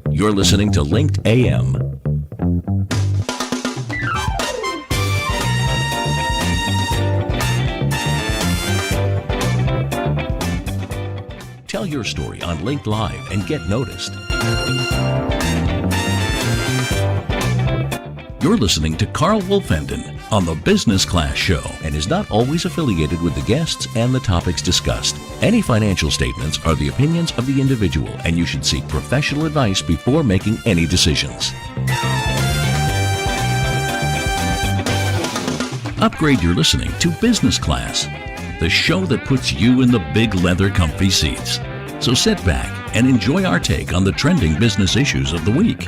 You're listening to Linked AM. Tell your story on Linked Live and get noticed. You're listening to Carl Wolfenden on the Business Class Show and is not always affiliated with the guests and the topics discussed. Any financial statements are the opinions of the individual, and you should seek professional advice before making any decisions. Upgrade your listening to Business Class, the show that puts you in the big leather comfy seats. So sit back and enjoy our take on the trending business issues of the week.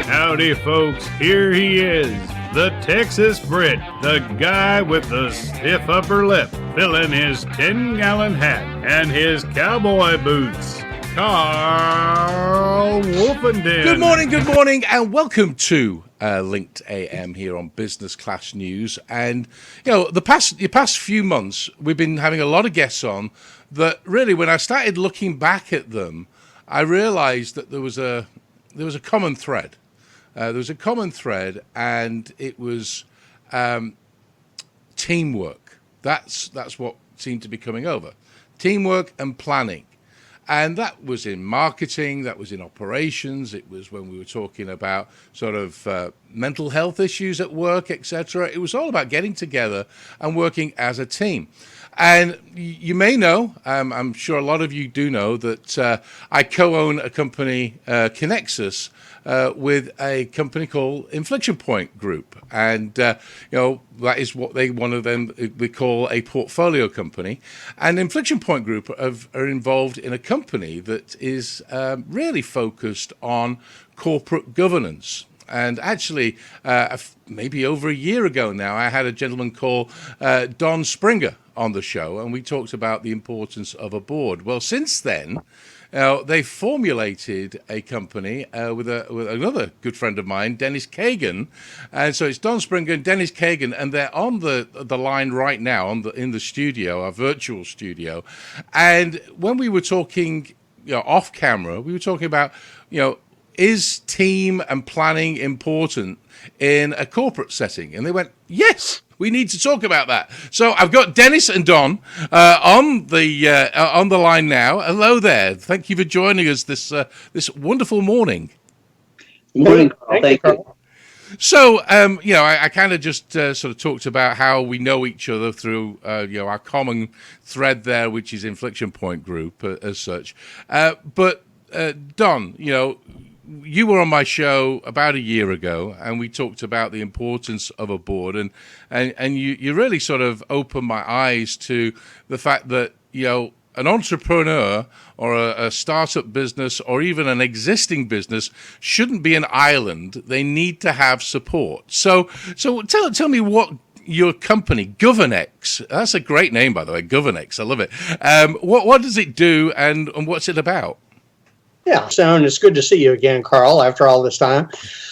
Howdy, folks. Here he is, the Texas Brit, the guy with the stiff upper lip, filling his 10-gallon hat and his cowboy boots, Carl Wolfenden. Good morning, and welcome to Linked AM here on Business Class News. And the past few months, we've been having a lot of guests on that. Really, when I started looking back at them, I realized that there was a common thread. There was a common thread, and it was teamwork. That's what seemed to be coming over. Teamwork and planning. And that was in marketing, that was in operations, it was when we were talking about sort of mental health issues at work, etc. It was all about getting together and working as a team. And you may know, I'm sure a lot of you do know, that I co-own a company, Connexus, with a company called Inflection Point Group. And, that is what we call a portfolio company. And Inflection Point Group are involved in a company that is really focused on corporate governance. And actually, maybe over a year ago now, I had a gentleman called Don Springer on the show, and we talked about the importance of a board. Well, since then, they formulated a company with another good friend of mine, Dennis Cagan. And so it's Don Springer and Dennis Cagan, and they're on the line right now in the studio, our virtual studio. And when we were talking off camera, we were talking about, is team and planning important in a corporate setting? And they went, yes, we need to talk about that. So I've got Dennis and Don on the line now. Hello there. Thank you for joining us this wonderful morning. Good morning, Carl. Thank you. So, I kind of just sort of talked about how we know each other through, our common thread there, which is Inflection Point Group as such. But Don, you were on my show about a year ago, and we talked about the importance of a board, and you really sort of opened my eyes to the fact that, an entrepreneur or a startup business or even an existing business shouldn't be an island. They need to have support. So tell me what your company, GovernX, that's a great name, by the way, GovernX, I love it. What does it do, and what's it about? Yeah, and it's good to see you again, Carl, after all this time.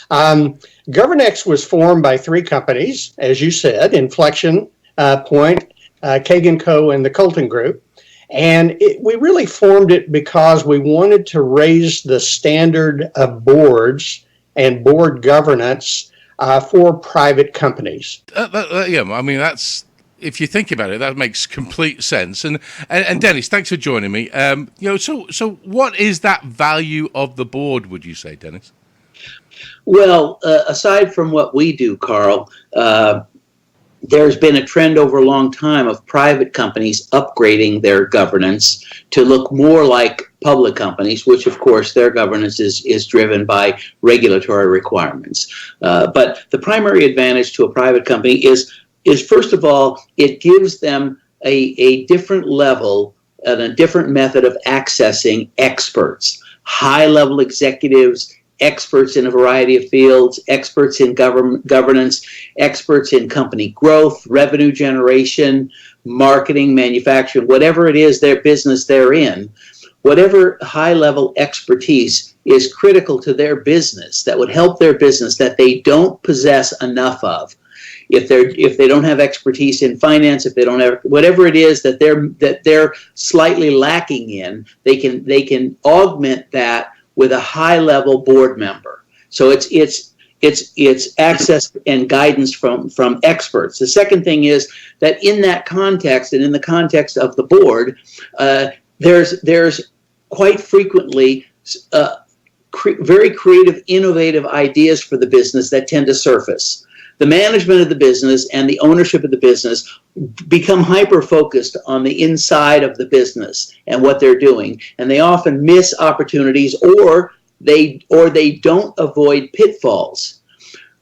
GovernX was formed by three companies, as you said, Inflection Point, Caganco, and the Colton Group. And we really formed it because we wanted to raise the standard of boards and board governance for private companies. That's... If you think about it, that makes complete sense. And Dennis, thanks for joining me. So what is that value of the board, would you say, Dennis? Well, aside from what we do, Carl, there's been a trend over a long time of private companies upgrading their governance to look more like public companies, which, of course, their governance is driven by regulatory requirements. But the primary advantage to a private company is first of all, it gives them a different level and a different method of accessing experts, high-level executives, experts in a variety of fields, experts in governance, experts in company growth, revenue generation, marketing, manufacturing, whatever it is their business they're in, whatever high-level expertise is critical to their business that would help their business that they don't possess enough of, if they don't have expertise in finance, if they don't have whatever it is that they're slightly lacking in, they can augment that with a high level board member. So it's access and guidance from experts. The second thing is that in that context and in the context of the board, there's quite frequently very creative, innovative ideas for the business that tend to surface. The management of the business and the ownership of the business become hyper-focused on the inside of the business and what they're doing, and they often miss opportunities or they don't avoid pitfalls.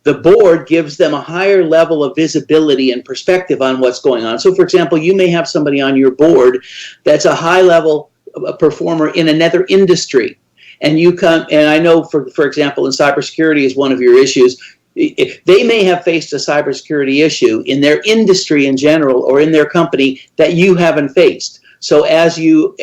The board gives them a higher level of visibility and perspective on what's going on. So, for example, you may have somebody on your board that's a high-level performer in another industry, and you come, and I know, for example, in cybersecurity is one of your issues. They may have faced a cybersecurity issue in their industry in general or in their company that you haven't faced. So as you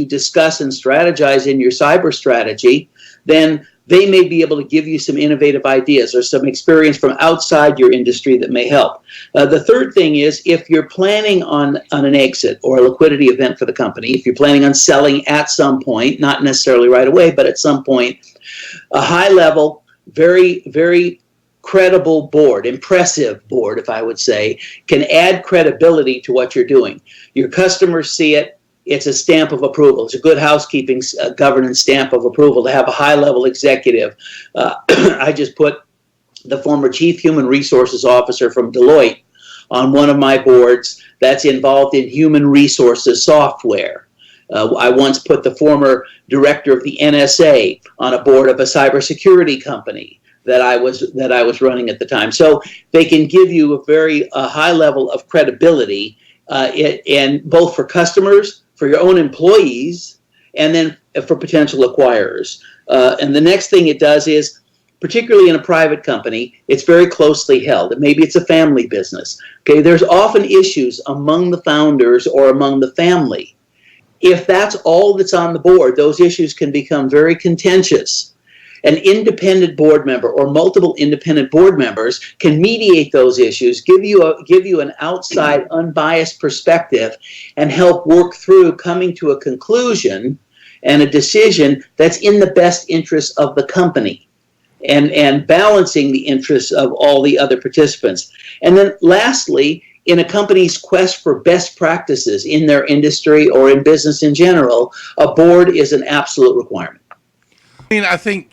discuss and strategize in your cyber strategy, then they may be able to give you some innovative ideas or some experience from outside your industry that may help. The third thing is, if you're planning on an exit or a liquidity event for the company, if you're planning on selling at some point, not necessarily right away, but at some point, a high level, very, very credible board, impressive board, if I would say, can add credibility to what you're doing. Your customers see it. It's a stamp of approval. It's a good housekeeping governance stamp of approval to have a high-level executive. I just put the former Chief Human Resources Officer from Deloitte on one of my boards that's involved in human resources software. I once put the former director of the NSA on a board of a cybersecurity company that I was running at the time. So they can give you a very high level of credibility, and both for customers, for your own employees, and then for potential acquirers. And the next thing it does is, particularly in a private company, it's very closely held. And maybe it's a family business. Okay, there's often issues among the founders or among the family. If that's all that's on the board, those issues can become very contentious. An independent board member or multiple independent board members can mediate those issues, give you an outside, unbiased perspective, and help work through coming to a conclusion and a decision that's in the best interest of the company, and balancing the interests of all the other participants. And then lastly, in a company's quest for best practices in their industry or in business in general, a board is an absolute requirement. I mean, I think,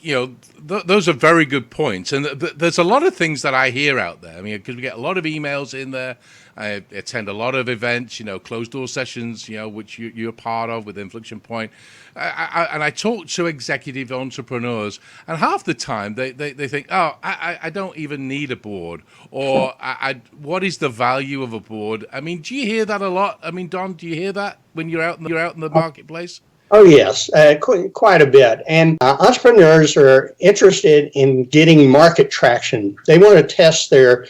those are very good points. And there's a lot of things that I hear out there. I mean, because we get a lot of emails in there. I attend a lot of events, closed door sessions, which you're part of with Inflection Point. And I talk to executive entrepreneurs, and half the time they think, oh, I don't even need a board, or what is the value of a board? I mean, do you hear that a lot? I mean, Don, do you hear that when you're out in the marketplace? Oh, yes, quite a bit. And entrepreneurs are interested in getting market traction. They want to test their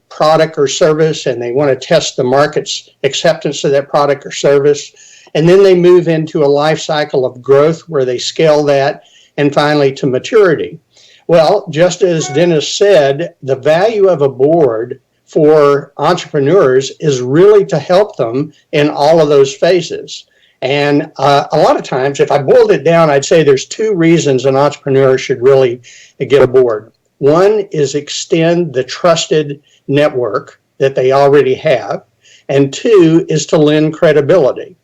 product or service, and they want to test the market's acceptance of that product or service. And then they move into a life cycle of growth where they scale that, and finally to maturity. Well, just as Dennis said, the value of a board for entrepreneurs is really to help them in all of those phases. And a lot of times, if I boiled it down, I'd say there's two reasons an entrepreneur should really get a board. One is extend the trusted network that they already have, and two is to lend credibility.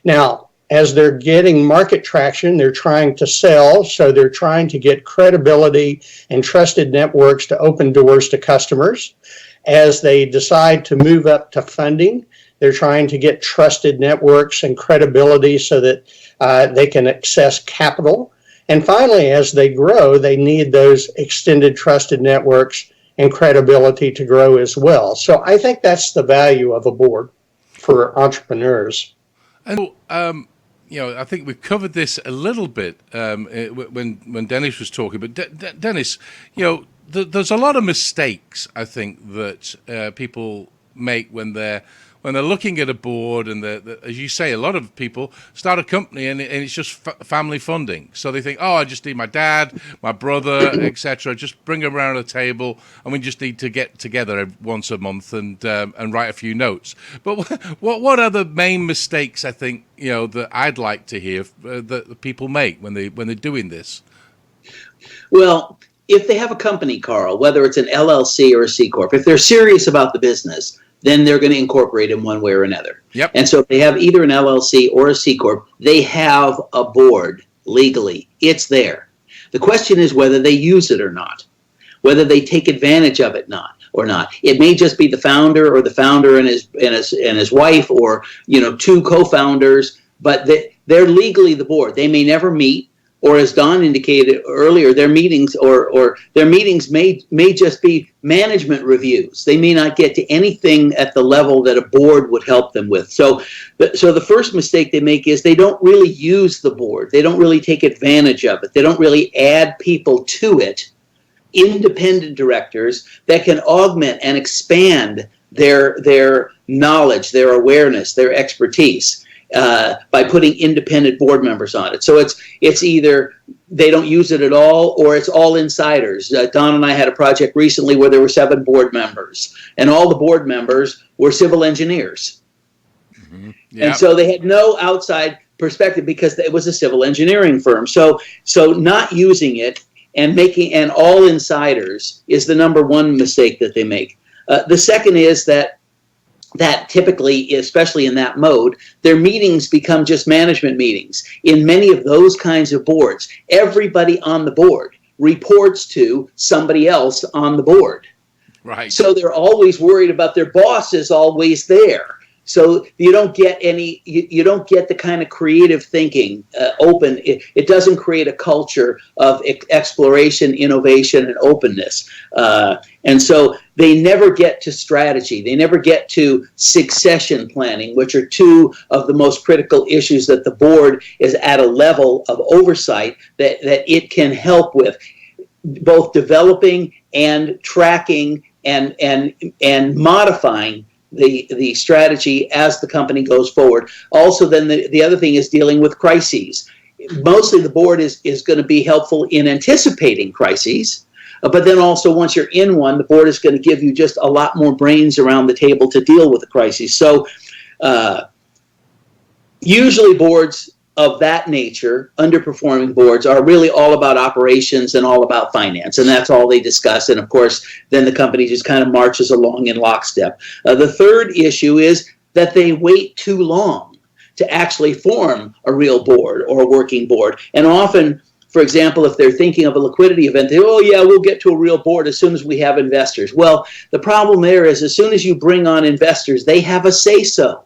Now, as they're getting market traction, they're trying to sell, so they're trying to get credibility and trusted networks to open doors to customers. As they decide to move up to funding, they're trying to get trusted networks and credibility so that they can access capital. And finally, as they grow, they need those extended trusted networks and credibility to grow as well. So I think that's the value of a board for entrepreneurs. And I think we've covered this a little bit when Dennis was talking. But Dennis, there's a lot of mistakes I think that people make when they're when they're looking at a board, and as you say, a lot of people start a company and it's just family funding. So they think, oh, I just need my dad, my brother, etc. Just bring them around a table, and we just need to get together once a month and write a few notes. But what are the main mistakes, I think, that I'd like to hear that people make when they're doing this? Well, if they have a company, Carl, whether it's an LLC or a C Corp, if they're serious about the business, then they're going to incorporate in one way or another. Yep. And so if they have either an LLC or a C Corp, they have a board legally. It's there. The question is whether they use it or not, whether they take advantage of it or not. It may just be the founder or the founder and his wife, or two co-founders, but they're legally the board. They may never meet. Or as Don indicated earlier, their meetings may just be management reviews. They may not get to anything at the level that a board would help them with. So the first mistake they make is they don't really use the board. They don't really take advantage of it. They don't really add people to it, independent directors that can augment and expand their knowledge, their awareness, their expertise. By putting independent board members on it. So it's either they don't use it at all, or it's all insiders. Don and I had a project recently where there were 7 board members, and all the board members were civil engineers. Mm-hmm. Yep. And so they had no outside perspective because it was a civil engineering firm. So not using it and all insiders is the number one mistake that they make. The second is that typically, especially in that mode, their meetings become just management meetings. In many of those kinds of boards, everybody on the board reports to somebody else on the board. Right. So they're always worried about their boss is always there. So you don't get the kind of creative thinking open. It doesn't create a culture of exploration, innovation, and openness. And so they never get to strategy. They never get to succession planning, which are two of the most critical issues that the board is at a level of oversight that it can help with, both developing and tracking and modifying the strategy as the company goes forward. Also, then the other thing is dealing with crises. Mostly the board is going to be helpful in anticipating crises, but then also once you're in one, the board is going to give you just a lot more brains around the table to deal with the crises. So usually boards of that nature, underperforming boards, are really all about operations and all about finance, and that's all they discuss. And of course, then the company just kind of marches along in lockstep. The third issue is that they wait too long to actually form a real board or a working board. And often, for example, if they're thinking of a liquidity event, they, oh yeah, we'll get to a real board as soon as we have investors. Well, the problem there is as soon as you bring on investors, they have a say-so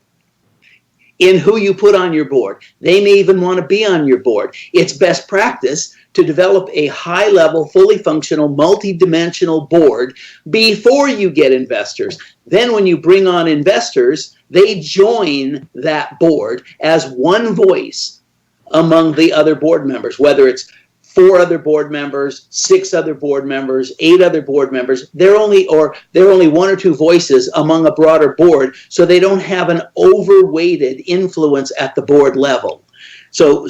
in who you put on your board. They may even want to be on your board. It's best practice to develop a high-level, fully functional, multi-dimensional board before you get investors. Then when you bring on investors, they join that board as one voice among the other board members, whether it's 4 other board members, 6 other board members, 8 other board members. They're only 1 or 2 voices among a broader board, so they don't have an overweighted influence at the board level. So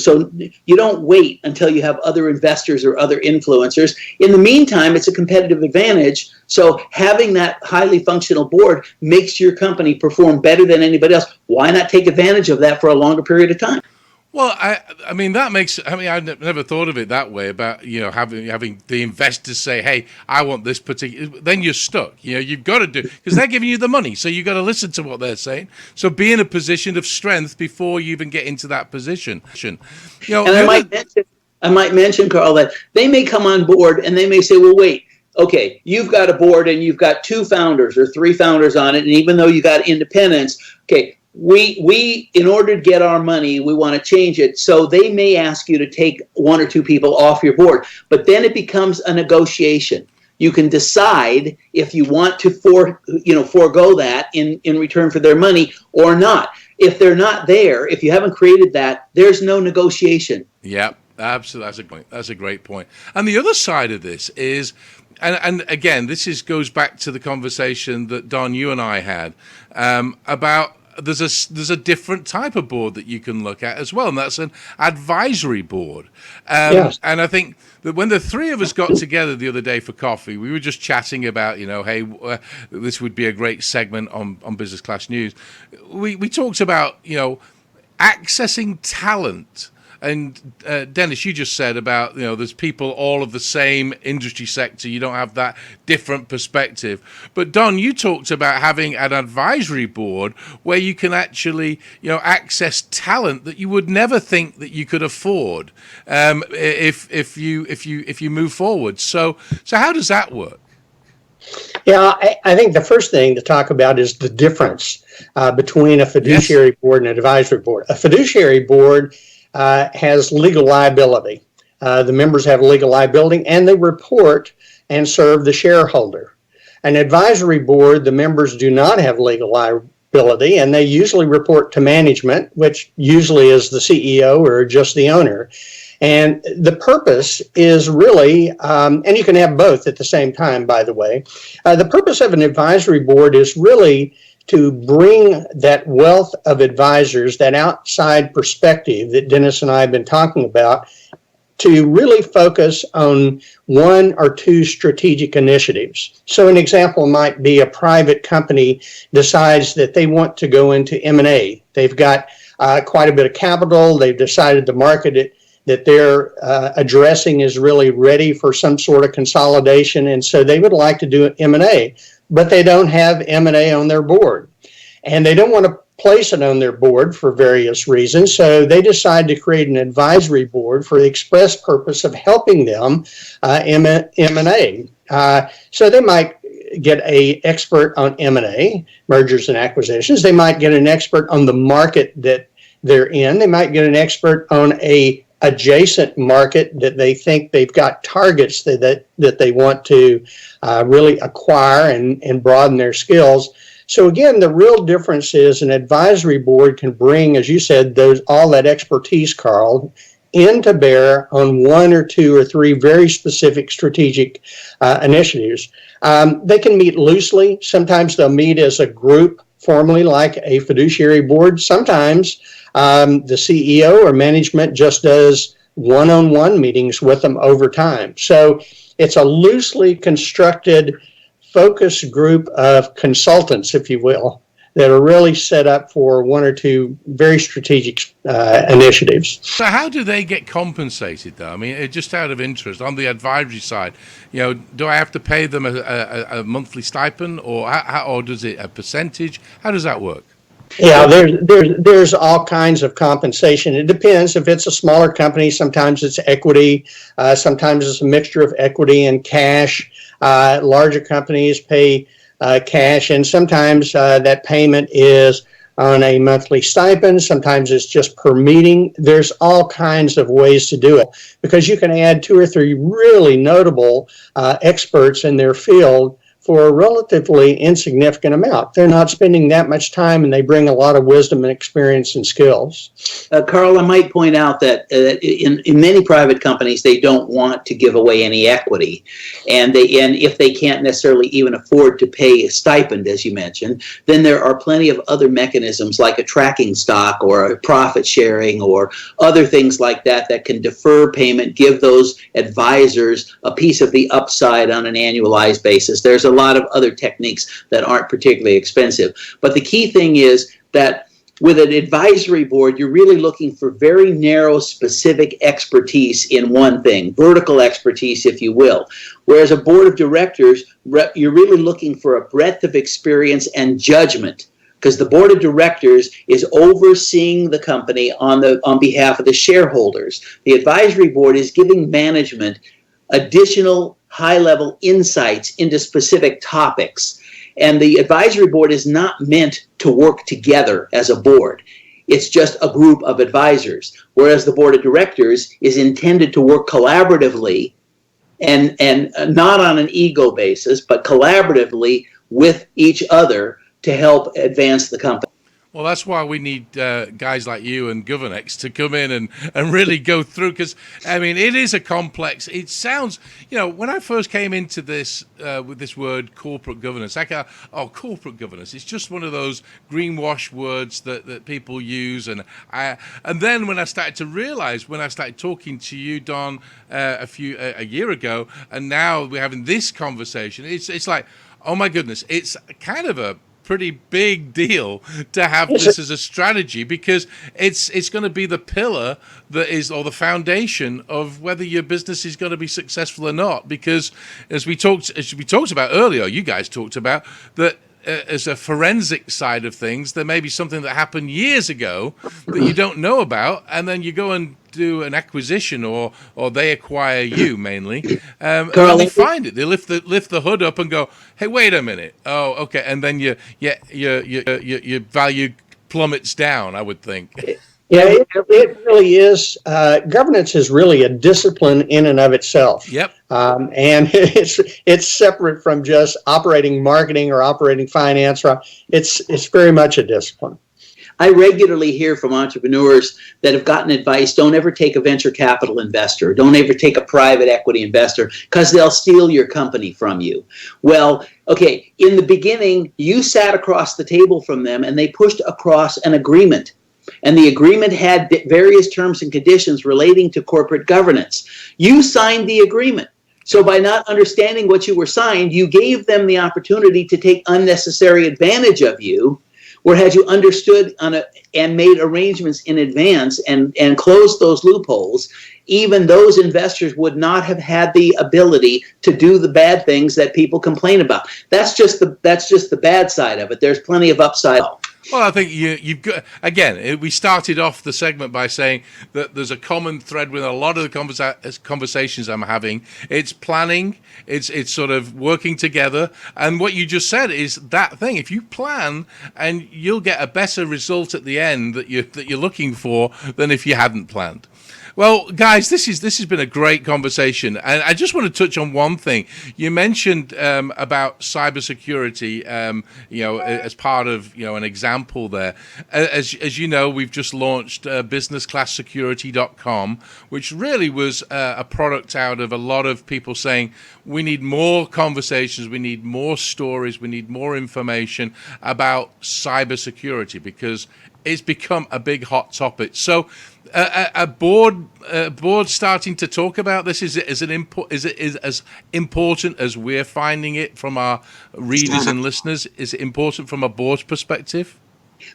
you don't wait until you have other investors or other influencers. In the meantime, it's a competitive advantage. So having that highly functional board makes your company perform better than anybody else. Why not take advantage of that for a longer period of time? Well, I mean, that makes, I mean, I've never thought of it that way about, having the investors say, hey, I want this particular, then you're stuck. You've got to do, because they're giving you the money. So you've got to listen to what they're saying. So be in a position of strength before you even get into that position. And I might mention, Carl, that they may come on board and they may say, well, wait, okay, you've got a board and you've got 2 founders or 3 founders on it. And even though you got independents, okay, we in order to get our money, we want to change it. So they may ask you to take 1 or 2 people off your board, but then it becomes a negotiation. You can decide if you want to forego that in return for their money or not. If they're not there, if you haven't created that, there's no negotiation. Yep. Absolutely, that's a point. That's a great point. And the other side of this is, and again, goes back to the conversation that Don, you and I had about there's a different type of board that you can look at as well, and that's an advisory board. Yes. And I think that when the three of us got together the other day for coffee, we were just chatting about, hey, this would be a great segment on Business Class News. We talked about, accessing talent. And Dennis, you just said about, there's people all of the same industry sector. You don't have that different perspective. But Don, you talked about having an advisory board where you can actually, access talent that you would never think that you could afford if you move forward. So how does that work? Yeah, I think the first thing to talk about is the difference between a fiduciary board and an advisory board. A fiduciary board has legal liability. The members have legal liability, and they report and serve the shareholder. An advisory board, the members do not have legal liability, and they usually report to management, which usually is the CEO or just the owner. And the purpose is really, and you can have both at the same time, by the way, the purpose of an advisory board is really to bring that wealth of advisors, that outside perspective that Dennis and I have been talking about, to really focus on one or two strategic initiatives. So an example might be a private company decides that they want to go into M&A. They've got quite a bit of capital. They've decided the market that they're addressing is really ready for some sort of consolidation, and so they would like to do M&A. But they don't have M&A on their board, and they don't want to place it on their board for various reasons. So they decide to create an advisory board for the express purpose of helping them M&A. So they might get an expert on M&A, mergers and acquisitions. They might get an expert on the market that they're in. They might get an expert on a adjacent market that they think they've got targets that they want to really acquire and broaden their skills. So again, the real difference is an advisory board can bring, as you said, all that expertise, Carl, into bear on one or two or three very specific strategic initiatives. They can meet loosely. Sometimes they'll meet as a group formally like a fiduciary board. Sometimes the CEO or management just does one-on-one meetings with them over time. So it's a loosely constructed focus group of consultants, if you will, that are really set up for one or two very strategic initiatives. So how do they get compensated, though? I mean, just out of interest, on the advisory side, do I have to pay them a monthly stipend, or does it a percentage? How does that work? Yeah, there's all kinds of compensation. It depends. If it's a smaller company, sometimes it's equity. Sometimes it's a mixture of equity and cash. Larger companies pay cash, and sometimes that payment is on a monthly stipend. Sometimes it's just per meeting. There's all kinds of ways to do it, because you can add two or three really notable experts in their field for a relatively insignificant amount. They're not spending that much time, and they bring a lot of wisdom and experience and skills. Carl, I might point out that in many private companies, they don't want to give away any equity. And if they can't necessarily even afford to pay a stipend, as you mentioned, then there are plenty of other mechanisms like a tracking stock or a profit sharing or other things like that can defer payment, give those advisors a piece of the upside on an annualized basis. There's a lot of other techniques that aren't particularly expensive. But the key thing is that with an advisory board, you're really looking for very narrow, specific expertise in one thing, vertical expertise, if you will. Whereas a board of directors, you're really looking for a breadth of experience and judgment, because the board of directors is overseeing the company on behalf of the shareholders. The advisory board is giving management additional high-level insights into specific topics. And the advisory board is not meant to work together as a board. It's just a group of advisors, whereas the board of directors is intended to work collaboratively and not on an ego basis, but collaboratively with each other to help advance the company. Well, that's why we need guys like you and GovernX to come in and really go through, because, I mean, it is a complex, it sounds, when I first came into this with this word corporate governance, I go, oh, corporate governance, it's just one of those greenwash words that people use. And then when I started to realize, when I started talking to you, Don, a year ago, and now we're having this conversation, it's like, oh my goodness, it's kind of a pretty big deal to have this as a strategy, because it's going to be the pillar that is, or the foundation of whether your business is going to be successful or not. Because as we talked about earlier, you guys talked about that as a forensic side of things, there may be something that happened years ago that you don't know about, and then you go and do an acquisition, or they acquire you mainly, and they find it. They lift the hood up and go, hey, wait a minute. Oh, okay, and then your value plummets down, I would think. Yeah, it really is. Governance is really a discipline in and of itself. Yep. And it's separate from just operating marketing or operating finance. It's very much a discipline. I regularly hear from entrepreneurs that have gotten advice: don't ever take a venture capital investor, don't ever take a private equity investor, because they'll steal your company from you. Well, okay, in the beginning, you sat across the table from them and they pushed across an agreement. And the agreement had various terms and conditions relating to corporate governance. You signed the agreement. So by not understanding what you were signed, you gave them the opportunity to take unnecessary advantage of you. Where had you understood and made arrangements in advance and closed those loopholes, even those investors would not have had the ability to do the bad things that people complain about. That's just the bad side of it. There's plenty of upside. Well, I think you've got, again, we started off the segment by saying that there's a common thread with a lot of the conversations I'm having. It's planning, it's sort of working together. And what you just said is that thing. If you plan, and you'll get a better result at the end that you're looking for than if you hadn't planned. Well, guys, this has been a great conversation, and I just want to touch on one thing. You mentioned about cybersecurity, as part of an example there. As you know, we've just launched businessclasssecurity.com, which really was a product out of a lot of people saying we need more conversations, we need more stories, we need more information about cybersecurity, because it's become a big hot topic. So. A board starting to talk about this, is it as important as we're finding it from our readers and listeners? Is it important from a board's perspective?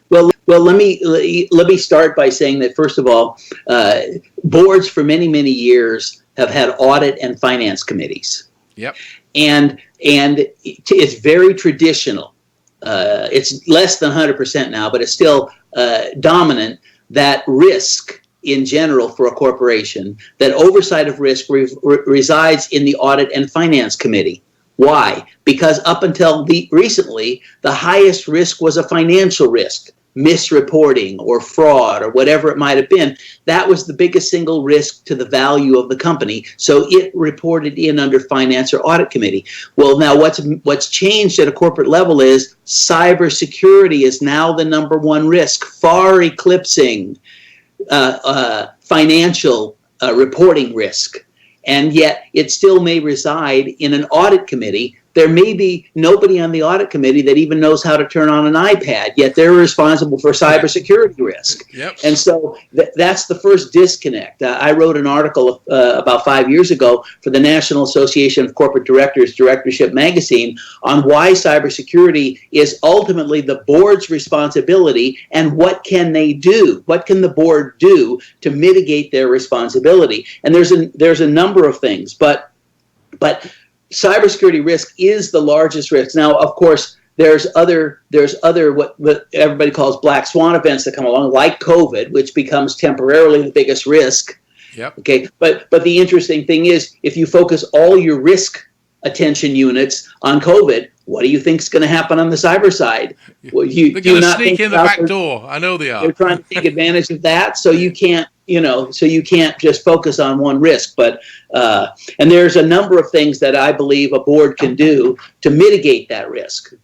Well, let me start by saying that, first of all, boards for many years have had audit and finance committees. Yep. And it's very traditional. It's less than 100% now, but it's still dominant that risk in general for a corporation, that oversight of risk resides in the audit and finance committee. Why? Because up until recently, the highest risk was a financial risk, misreporting or fraud or whatever it might have been. That was the biggest single risk to the value of the company. So it reported in under finance or audit committee. Well, now what's changed at a corporate level is cybersecurity is now the number one risk, far eclipsing financial reporting risk. And yet it still may reside in an audit committee. There may be nobody on the audit committee that even knows how to turn on an iPad, yet they're responsible for cybersecurity risk. Yep. And so that's the first disconnect. I wrote an article about 5 years ago for the National Association of Corporate Directors Directorship magazine on why cybersecurity is ultimately the board's responsibility, and what can they do? What can the board do to mitigate their responsibility? And there's a number of things, but cybersecurity risk is the largest risk. Now, of course, there's other what everybody calls black swan events that come along, like COVID, which becomes temporarily the biggest risk. Yep. Okay. But the interesting thing is, if you focus all your risk attention units on COVID, what do you think is going to happen on the cyber side? Well, they're going to sneak in the back door. I know they are. They're trying to take advantage of that, so you can't just focus on one risk. But and there's a number of things that I believe a board can do to mitigate that risk.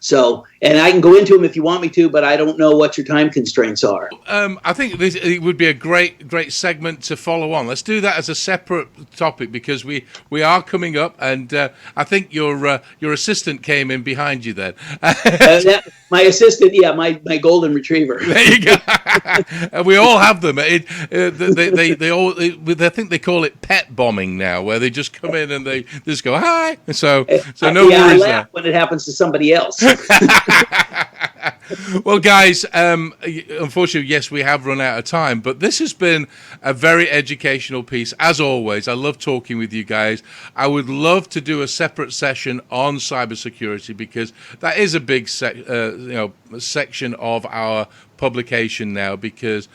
So, And I can go into them if you want me to, but I don't know what your time constraints are. I think it would be a great segment to follow on. Let's do that as a separate topic because we are coming up, and I think your assistant came in behind you then. My assistant, my golden retriever. There you go. And we all have them. They think they call it pet bombing now, where they just come in and they just go hi. So no worries I laugh there. when it happens to somebody else. Well, guys, unfortunately, yes, we have run out of time, but this has been a very educational piece. As always, I love talking with you guys. I would love to do a separate session on cybersecurity because that is a big section of our publication now because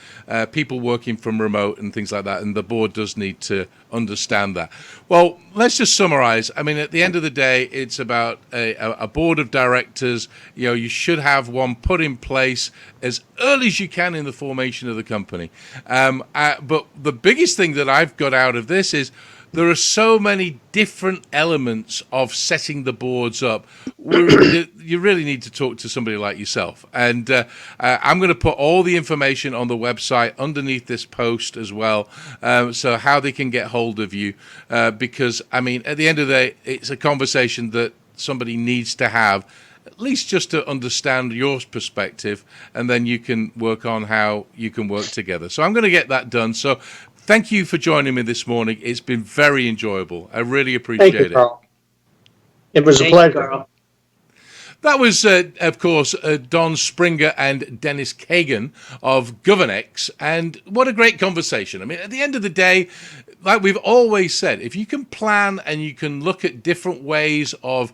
people working from remote and things like that, and the board does need to understand that. Well, let's just summarize. I mean, at the end of the day, it's about a board of directors. You should have one put in place as early as you can in the formation of the company. But the biggest thing that I've got out of this is there are so many different elements of setting the boards up. You really need to talk to somebody like yourself. And I'm going to put all the information on the website underneath this post as well, so how they can get hold of you. Because, I mean, at the end of the day, it's a conversation that somebody needs to have, at least just to understand your perspective, and then you can work on how you can work together. So I'm going to get that done. So thank you for joining me this morning. It's been very enjoyable. I really appreciate Thank you, it. Carl. It was a pleasure. Carl. That was, of course, Don Springer and Dennis Cagan of GovernX, and what a great conversation. I mean, at the end of the day, like we've always said, if you can plan and you can look at different ways of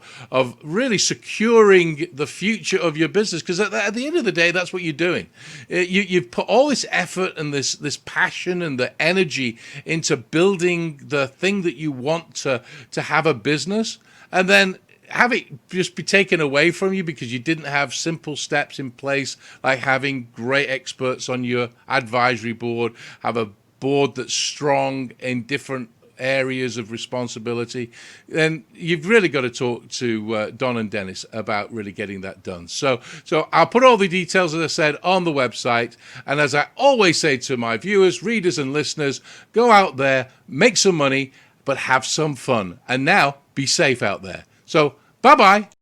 really securing the future of your business, because at the end of the day, that's what you're doing. You've put all this effort and this passion and the energy into building the thing that you want to have a business, and then have it just be taken away from you because you didn't have simple steps in place, like having great experts on your advisory board, have a board that's strong in different areas of responsibility, then you've really got to talk to Don and Dennis about really getting that done. So I'll put all the details, as I said, on the website. And as I always say to my viewers, readers, and listeners, go out there, make some money, but have some fun. And now, be safe out there. So, bye-bye.